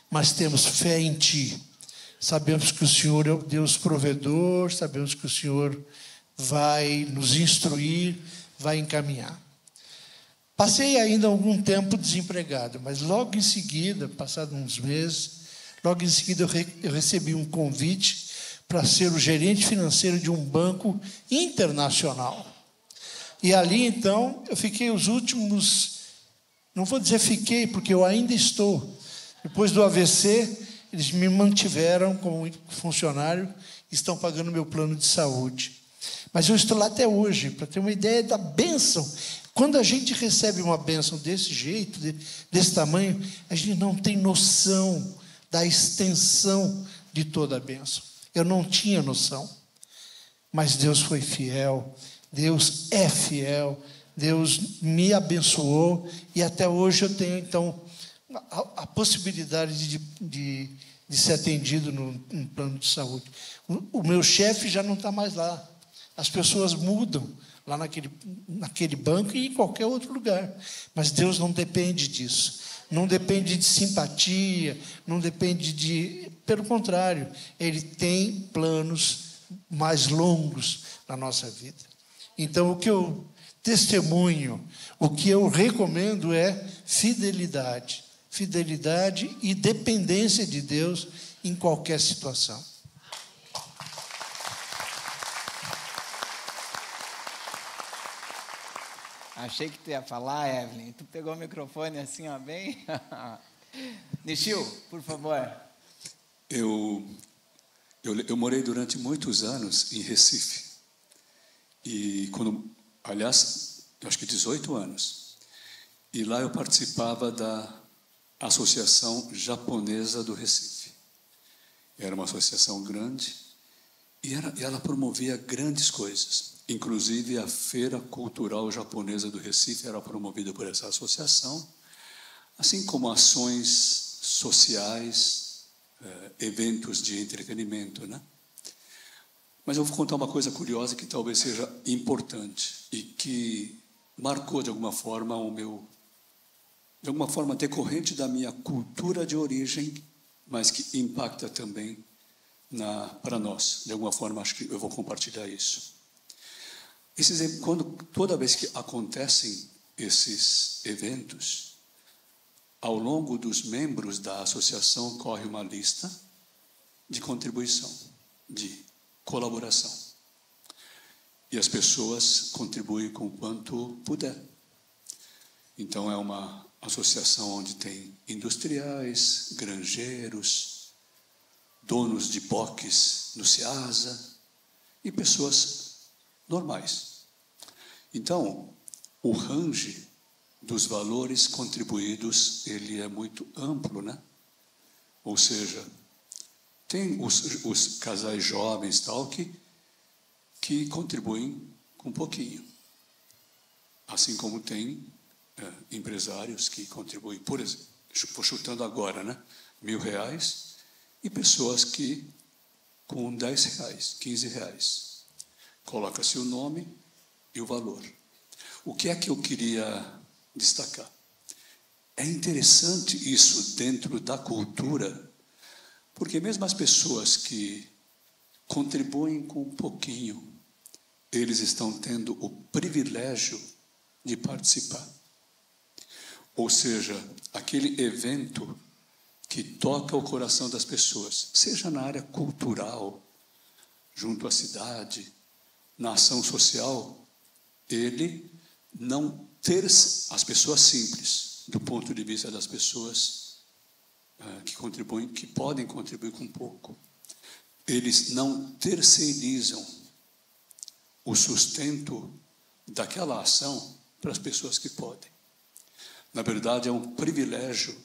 mas temos fé em Ti. Sabemos que o Senhor é o Deus provedor, sabemos que o Senhor vai nos instruir, vai encaminhar. Passei ainda algum tempo desempregado, mas logo em seguida, passados uns meses, logo em seguida eu recebi um convite para ser o gerente financeiro de um banco internacional. E ali, então, eu fiquei os últimos, não vou dizer fiquei, porque eu ainda estou. Depois do AVC, eles me mantiveram como funcionário e estão pagando meu plano de saúde. Mas eu estou lá até hoje, para ter uma ideia da bênção. Quando a gente recebe uma bênção desse jeito, desse tamanho, a gente não tem noção da extensão de toda a bênção. Eu não tinha noção. Mas Deus foi fiel, Deus é fiel, Deus me abençoou e até hoje eu tenho, então, a possibilidade de ser atendido no plano de saúde. O meu chefe já não está mais lá. As pessoas mudam lá naquele banco e em qualquer outro lugar. Mas Deus não depende disso. Não depende de simpatia, não depende de... Pelo contrário, Ele tem planos mais longos na nossa vida. Então, o que eu testemunho, o que eu recomendo é fidelidade. Fidelidade e dependência de Deus em qualquer situação. Achei que tu ia falar, Evelyn. Tu pegou o microfone assim, ó, bem... Nishio, por favor. Eu morei durante muitos anos em Recife. E aliás, eu acho que 18 anos. E lá eu participava da Associação Japonesa do Recife. Era uma associação grande e ela promovia grandes coisas. Inclusive, a Feira Cultural Japonesa do Recife era promovida por essa associação, assim como ações sociais, eventos de entretenimento, né? Mas eu vou contar uma coisa curiosa que talvez seja importante e que marcou de alguma forma de alguma forma decorrente da minha cultura de origem, mas que impacta também para nós. De alguma forma, acho que eu vou compartilhar isso. Toda vez que acontecem esses eventos, ao longo dos membros da associação corre uma lista de contribuição, de colaboração. E as pessoas contribuem com quanto puder. Então, é uma associação onde tem industriais, granjeiros, donos de boques no Ceasa e pessoas normais. Então, o range dos valores contribuídos, ele é muito amplo, né? Ou seja, tem os casais jovens tal que contribuem com pouquinho. Assim como tem empresários que contribuem, por exemplo, estou chutando agora, né? R$1.000, e pessoas que com R$10, R$15. Coloca-se o nome e o valor. O que é que eu queria destacar? É interessante isso dentro da cultura, porque mesmo as pessoas que contribuem com um pouquinho, eles estão tendo o privilégio de participar. Ou seja, aquele evento que toca o coração das pessoas, seja na área cultural, junto à cidade, na ação social, ele não ter as pessoas simples, do ponto de vista das pessoas que podem contribuir com pouco. Eles não terceirizam o sustento daquela ação para as pessoas que podem. Na verdade, é um privilégio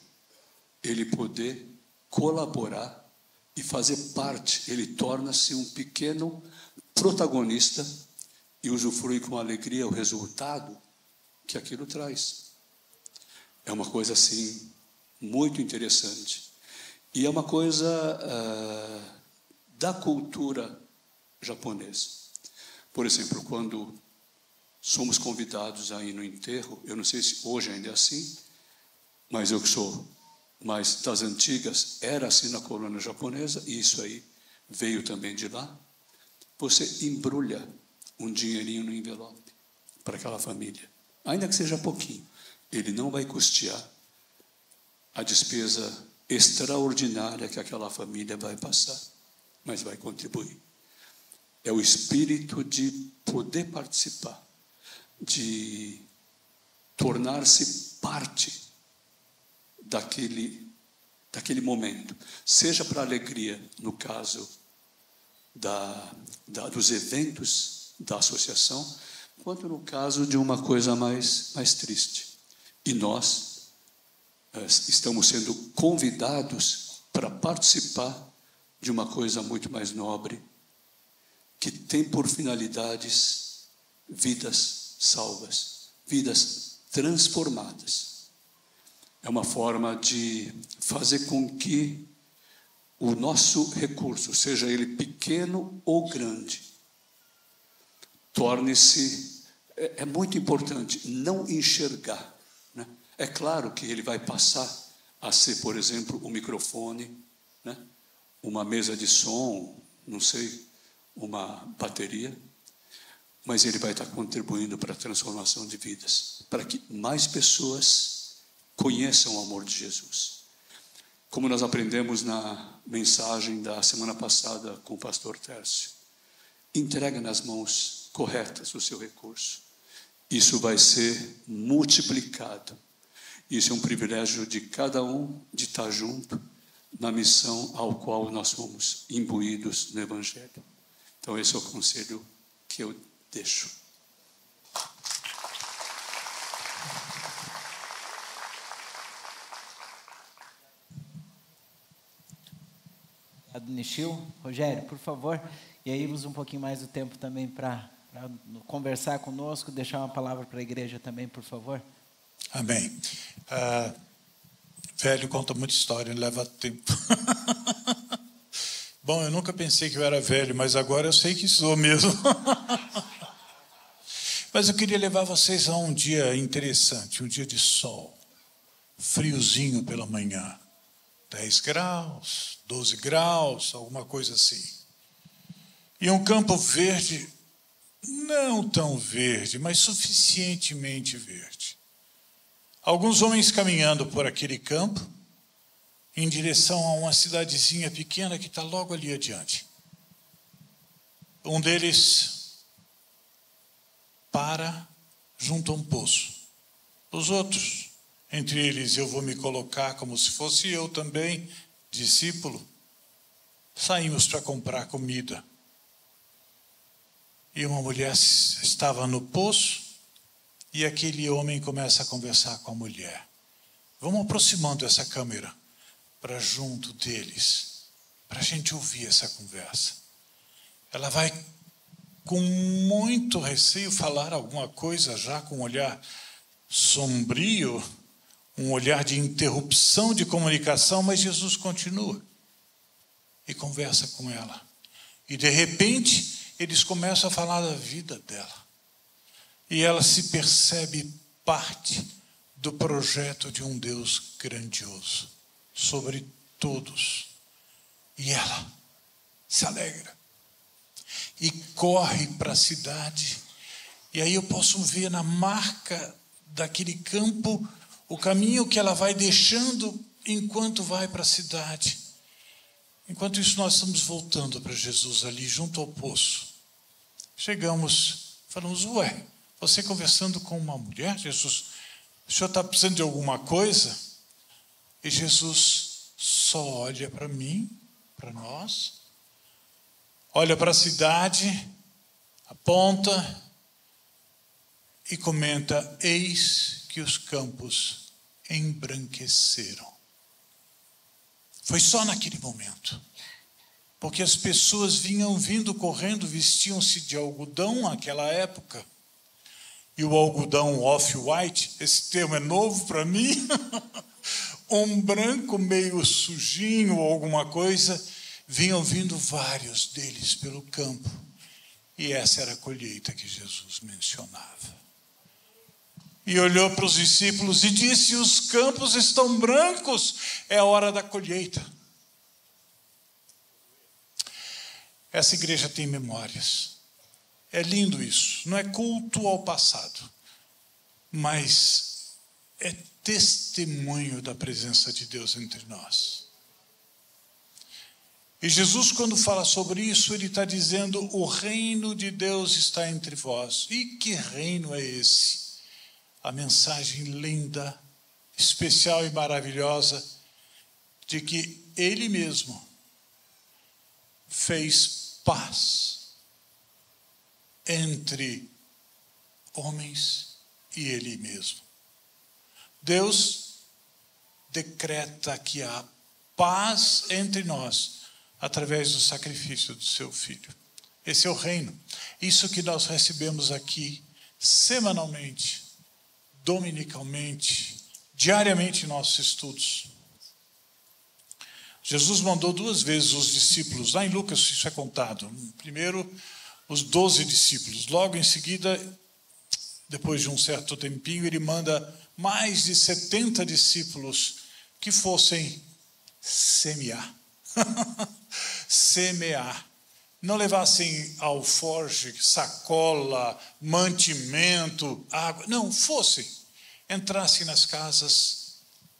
ele poder colaborar e fazer parte. Ele torna-se um pequeno protagonista e usufrui com alegria o resultado que aquilo traz. É uma coisa, assim, muito interessante. E é uma coisa da cultura japonesa. Por exemplo, quando somos convidados a ir no enterro, eu não sei se hoje ainda é assim, mas eu que sou mais das antigas, era assim na colônia japonesa, e isso aí veio também de lá. Você embrulha um dinheirinho no envelope para aquela família, ainda que seja pouquinho. Ele não vai custear a despesa extraordinária que aquela família vai passar, mas vai contribuir. É o espírito de poder participar, de tornar-se parte daquele momento, seja para alegria, no caso dos eventos da associação, quanto no caso de uma coisa mais triste. E nós estamos sendo convidados para participar de uma coisa muito mais nobre, que tem por finalidades vidas salvas, vidas transformadas. É uma forma de fazer com que o nosso recurso, seja ele pequeno ou grande, torne-se... É muito importante não enxergar, né? É claro que ele vai passar a ser, por exemplo, um microfone, né? Uma mesa de som, não sei, uma bateria, mas ele vai estar contribuindo para a transformação de vidas, para que mais pessoas conheçam o amor de Jesus. Como nós aprendemos na mensagem da semana passada com o pastor Tércio, entrega nas mãos corretas o seu recurso. Isso vai ser multiplicado. Isso é um privilégio de cada um de estar junto na missão ao qual nós fomos imbuídos no Evangelho. Então, esse é o conselho que eu deixo. Obrigado, Nishio. Rogério, por favor, e aí usa um pouquinho mais do tempo também para conversar conosco, deixar uma palavra para a igreja também, por favor. Amém. Velho conta muita história, leva tempo. Bom, eu nunca pensei que eu era velho, mas agora eu sei que sou mesmo. Mas eu queria levar vocês a um dia interessante, um dia de sol, friozinho pela manhã, 10 graus, 12 graus, alguma coisa assim. E um campo verde, não tão verde, mas suficientemente verde. Alguns homens caminhando por aquele campo, em direção a uma cidadezinha pequena que está logo ali adiante. Um deles para junto a um poço. Os outros, entre eles eu vou me colocar como se fosse eu também, discípulo, saímos para comprar comida. E uma mulher estava no poço e aquele homem começa a conversar com a mulher. Vamos aproximando essa câmera para junto deles, para a gente ouvir essa conversa. Ela vai com muito receio falar alguma coisa, já com um olhar sombrio, um olhar de interrupção de comunicação, mas Jesus continua e conversa com ela. E de repente, eles começam a falar da vida dela. E ela se percebe parte do projeto de um Deus grandioso sobre todos. E ela se alegra e corre para a cidade. E aí eu posso ver na marca daquele campo o caminho que ela vai deixando enquanto vai para a cidade. Enquanto isso, nós estamos voltando para Jesus ali, junto ao poço. Chegamos, falamos, ué, você conversando com uma mulher, Jesus, o senhor está precisando de alguma coisa? E Jesus só olha para mim, para nós, olha para a cidade, aponta e comenta: eis que os campos embranqueceram. Foi só naquele momento, porque as pessoas vinham vindo correndo, vestiam-se de algodão naquela época, e o algodão off-white, esse termo é novo para mim, um branco meio sujinho ou alguma coisa, vinham vindo vários deles pelo campo, e essa era a colheita que Jesus mencionava. E olhou para os discípulos e disse: os campos estão brancos, é a hora da colheita. Essa igreja tem memórias. É lindo isso. Não é culto ao passado, mas é testemunho da presença de Deus entre nós. E Jesus, quando fala sobre isso, ele está dizendo: o reino de Deus está entre vós. E que reino é esse? A mensagem linda, especial e maravilhosa de que Ele mesmo fez paz entre homens e Ele mesmo. Deus decreta que há paz entre nós através do sacrifício do seu Filho. Esse é o reino. Isso que nós recebemos aqui semanalmente, dominicalmente, diariamente em nossos estudos. Jesus mandou 2 vezes os discípulos, lá em Lucas isso é contado. Primeiro, os 12 discípulos. Logo em seguida, depois de um certo tempinho, ele manda mais de 70 discípulos que fossem semear. Semear. Não levassem alforje, sacola, mantimento, água. Não, fossem. Entrassem nas casas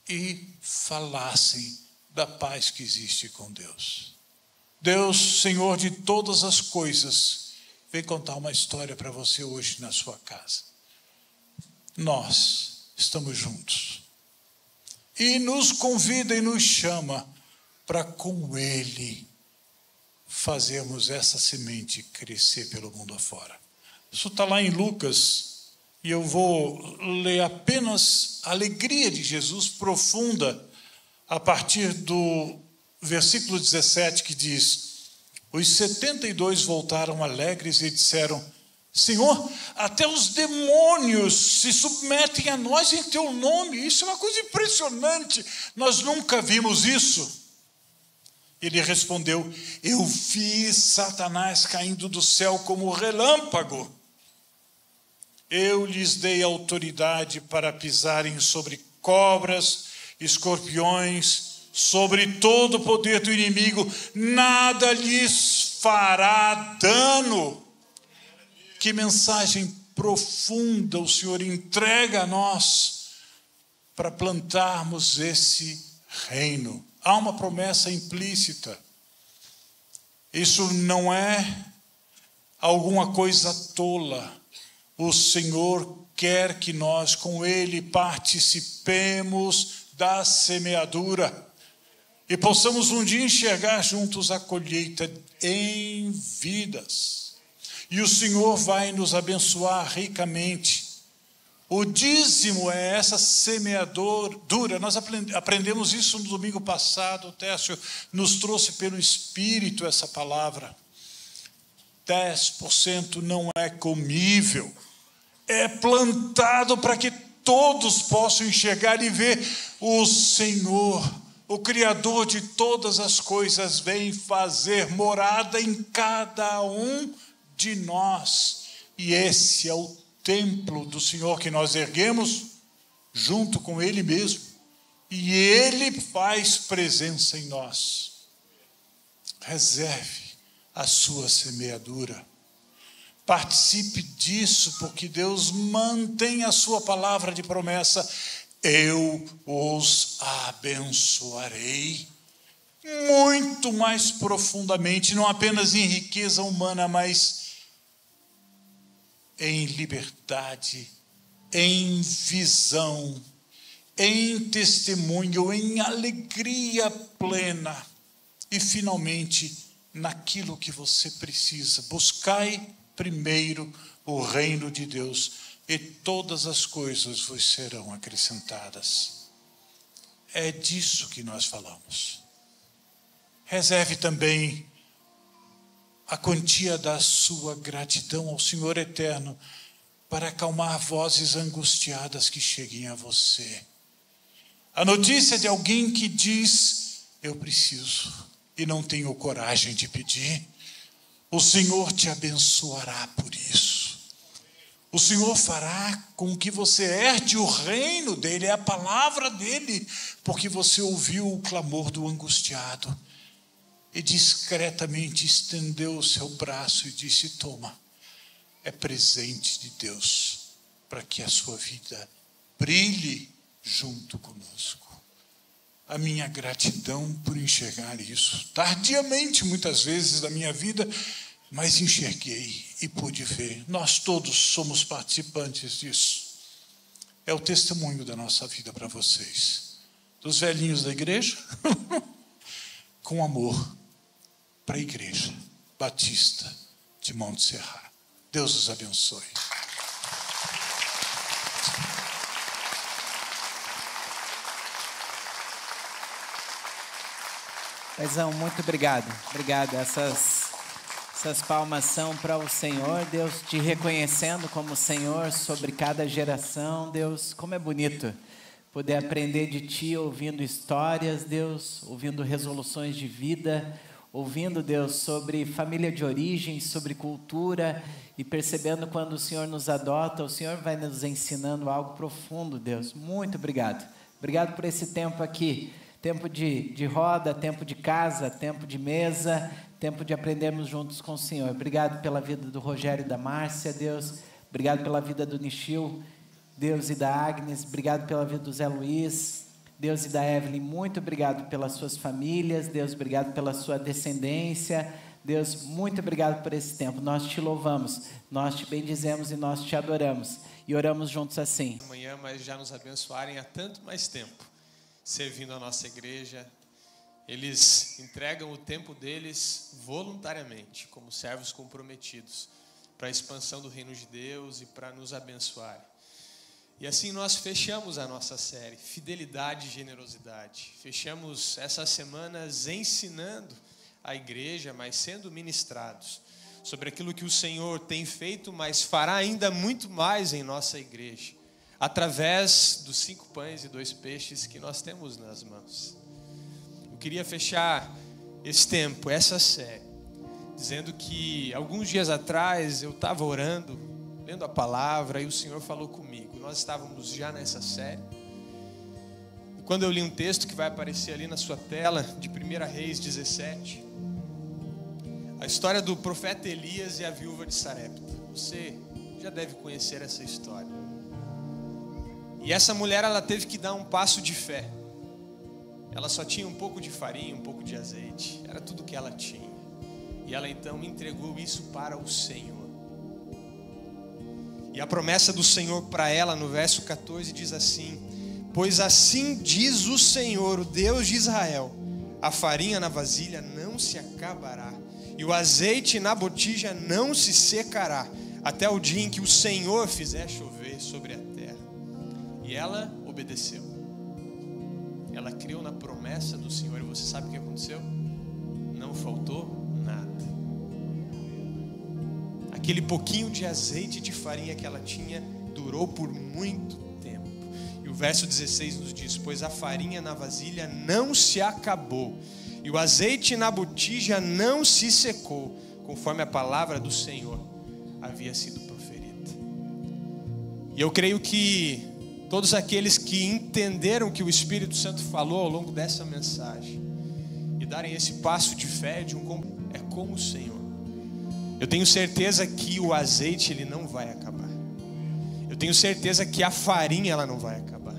e falassem da paz que existe com Deus. Deus, Senhor de todas as coisas, vem contar uma história para você hoje na sua casa. Nós estamos juntos. E nos convida e nos chama para com Ele fazermos essa semente crescer pelo mundo afora. Isso está lá em Lucas, e eu vou ler apenas a alegria de Jesus profunda, a partir do versículo 17, que diz: os 72 voltaram alegres e disseram: Senhor, até os demônios se submetem a nós em teu nome. Isso é uma coisa impressionante, nós nunca vimos isso. Ele respondeu: eu vi Satanás caindo do céu como relâmpago. Eu lhes dei autoridade para pisarem sobre cobras, escorpiões, sobre todo o poder do inimigo. Nada lhes fará dano. Que mensagem profunda o Senhor entrega a nós para plantarmos esse reino. Há uma promessa implícita. Isso não é alguma coisa tola. O Senhor quer que nós com Ele participemos da semeadura e possamos um dia enxergar juntos a colheita em vidas. E o Senhor vai nos abençoar ricamente. O dízimo é essa semeadura. Nós aprendemos isso no domingo passado. O Tércio nos trouxe pelo Espírito essa palavra. 10% não é comível. É plantado para que todos possam enxergar e ver o Senhor, o Criador de todas as coisas, vem fazer morada em cada um de nós. E esse é o templo do Senhor que nós erguemos junto com Ele mesmo, e Ele faz presença em nós. Reserve a sua semeadura, participe disso, porque Deus mantém a sua palavra de promessa: eu os abençoarei muito mais profundamente, não apenas em riqueza humana, mas em liberdade, em visão, em testemunho, em alegria plena e, finalmente, naquilo que você precisa. Buscai primeiro o reino de Deus e todas as coisas vos serão acrescentadas. É disso que nós falamos. Reserve também a quantia da sua gratidão ao Senhor eterno para acalmar vozes angustiadas que cheguem a você. A notícia de alguém que diz: eu preciso e não tenho coragem de pedir. O Senhor te abençoará por isso. O Senhor fará com que você herde o reino dele, é a palavra dele, porque você ouviu o clamor do angustiado e discretamente estendeu o seu braço e disse: toma, é presente de Deus para que a sua vida brilhe junto conosco. A minha gratidão por enxergar isso, tardiamente muitas vezes da minha vida, mas enxerguei e pude ver. Nós todos somos participantes disso. É o testemunho da nossa vida para vocês. Dos velhinhos da igreja, com amor para a Igreja Batista de Monte Serra. Deus os abençoe. Paizão, muito obrigado. Obrigado. Essas palmas são para o Senhor, Deus te reconhecendo como Senhor sobre cada geração. Deus, como é bonito poder aprender de Ti, ouvindo histórias, Deus, ouvindo resoluções de vida, ouvindo, Deus, sobre família de origem, sobre cultura, e percebendo quando o Senhor nos adota, o Senhor vai nos ensinando algo profundo, Deus. Muito obrigado. Obrigado por esse tempo aqui. Tempo de roda, tempo de casa, tempo de mesa, tempo de aprendermos juntos com o Senhor. Obrigado pela vida do Rogério e da Márcia, Deus. Obrigado pela vida do Nishil, Deus, e da Agnes. Obrigado pela vida do Zé Luiz, Deus, e da Evelyn. Muito obrigado pelas suas famílias, Deus. Obrigado pela sua descendência, Deus. Muito obrigado por esse tempo. Nós te louvamos, nós te bendizemos e nós te adoramos. E oramos juntos assim. Amanhã, mas já nos abençoarem há tanto mais tempo, servindo a nossa igreja. Eles entregam o tempo deles voluntariamente, como servos comprometidos, para a expansão do reino de Deus e para nos abençoar. E assim nós fechamos a nossa série, Fidelidade e Generosidade. Fechamos essas semanas ensinando a igreja, mas sendo ministrados sobre aquilo que o Senhor tem feito, mas fará ainda muito mais em nossa igreja, através dos 5 pães e 2 peixes que nós temos nas mãos. Eu queria fechar esse tempo, essa série, dizendo que alguns dias atrás eu estava orando, lendo a palavra, e o Senhor falou comigo. Nós estávamos já nessa série, e quando eu li um texto que vai aparecer ali na sua tela, de 1 Reis 17, a história do profeta Elias e a viúva de Sarepta. Você já deve conhecer essa história. E essa mulher, ela teve que dar um passo de fé. Ela só tinha um pouco de farinha, um pouco de azeite. Era tudo que ela tinha. E ela então entregou isso para o Senhor. E a promessa do Senhor para ela no verso 14 diz assim: pois assim diz o Senhor, o Deus de Israel, a farinha na vasilha não se acabará, e o azeite na botija não se secará, até o dia em que o Senhor fizer chover sobre a terra. E ela obedeceu. Ela creu na promessa do Senhor. E você sabe o que aconteceu? Não faltou nada. Aquele pouquinho de azeite e de farinha que ela tinha durou por muito tempo. E o verso 16 nos diz: pois a farinha na vasilha não se acabou, e o azeite na botija não se secou, conforme a palavra do Senhor havia sido proferida. E eu creio que todos aqueles que entenderam que o Espírito Santo falou ao longo dessa mensagem e darem esse passo de fé, é com o Senhor. Eu tenho certeza que o azeite ele não vai acabar. Eu tenho certeza que a farinha ela não vai acabar,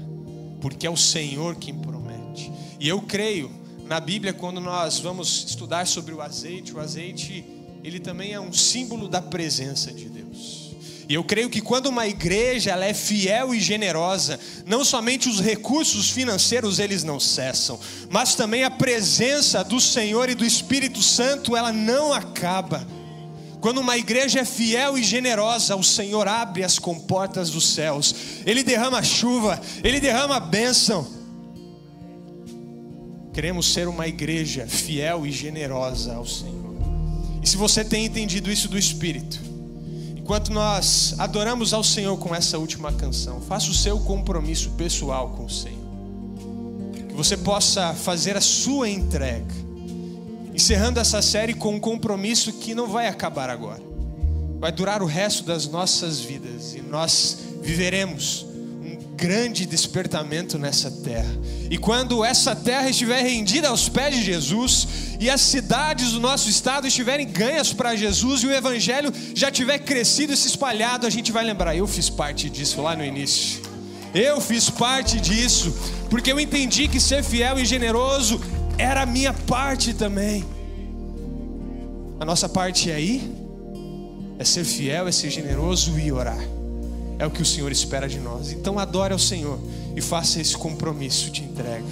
porque é o Senhor quem promete. E eu creio na Bíblia, quando nós vamos estudar sobre o azeite ele também é um símbolo da presença de Deus. E eu creio que quando uma igreja ela é fiel e generosa, não somente os recursos financeiros eles não cessam, mas também a presença do Senhor e do Espírito Santo ela não acaba. Quando uma igreja é fiel e generosa, o Senhor abre as comportas dos céus, Ele derrama chuva, Ele derrama bênção. Queremos ser uma igreja fiel e generosa ao Senhor. E se você tem entendido isso do Espírito, enquanto nós adoramos ao Senhor com essa última canção, faça o seu compromisso pessoal com o Senhor, que você possa fazer a sua entrega, encerrando essa série com um compromisso que não vai acabar agora, vai durar o resto das nossas vidas, e nós viveremos um grande despertamento nessa terra. E quando essa terra estiver rendida aos pés de Jesus, e as cidades do nosso estado estiverem ganhas para Jesus, e o evangelho já tiver crescido e se espalhado, a gente vai lembrar: eu fiz parte disso lá no início, eu fiz parte disso, porque eu entendi que ser fiel e generoso era a minha parte também. A nossa parte é ir, é ser fiel, é ser generoso e orar. É o que o Senhor espera de nós. Então adore ao Senhor e faça esse compromisso de entrega.